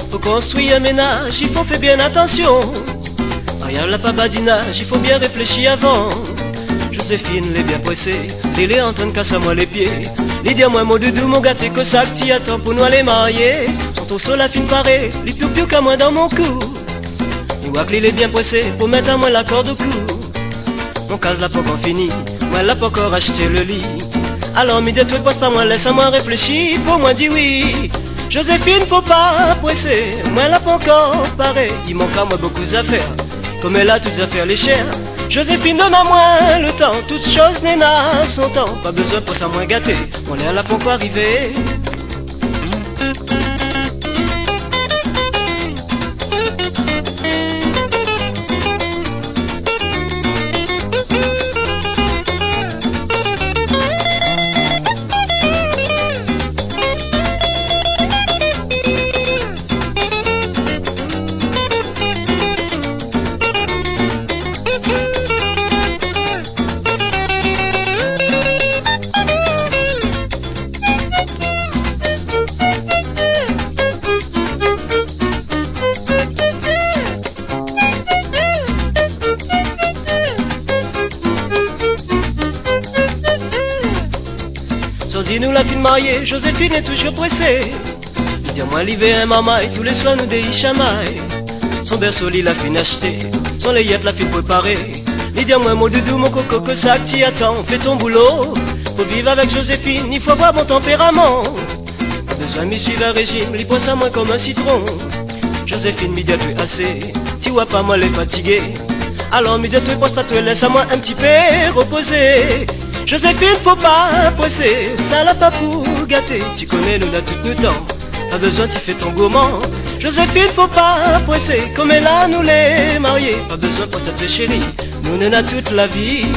Pour construire un ménage, il faut faire bien attention. Mariage, la pas badinage, il faut bien réfléchir avant. Joséphine, les bien pressée, elle est en train de casser à moi les pieds. Les dire moi, mon doudou, mon gâté, que ça que t'y attends pour nous aller marier. Sont au sol la fine parée, les piou-piou qu'à moi dans mon cou. Nous vois que est bien pressé pour mettre à moi la corde au cou. Mon case l'a pas encore fini, moi l'a pas encore acheté le lit. Alors midi toi passe pas moi, laisse à moi réfléchir, pour moi dis oui. Joséphine, faut pas presser, moi l'a pas encore paré. Il manque à moi beaucoup d'affaires, comme elle a toutes les affaires les chères. Joséphine, donne à moi le temps, toute chose n'est à son temps. Pas besoin pour ça moins gâté, mon l'air l'a pas encore arrivé. Dis-nous la fille mariée, Joséphine est toujours pressée. Dis-moi l'hiver, maman, et tous les soirs nous déchamaille. Son berceau, la fille achetée, son layette, la fille préparée. Dis-moi mon doudou, mon coco, que ça que t'y attends, fais ton boulot. Pour vivre avec Joséphine, il faut avoir bon tempérament. Pas besoin de m'y suivre un régime, il poisse à moins comme un citron. Joséphine, midi tu es assez, tu vois pas moi les fatiguer. Alors midi tu poisse pas tu laisse à moi un petit peu reposer. Joséphine, faut pas presser, ça l'a pas pour gâter. Tu connais, nous n'a tout le temps, pas besoin, tu fais ton gourmand. Joséphine, faut pas presser, comme elle a nous les mariés. Pas besoin pour cette chérie, nous n'en a toute la vie.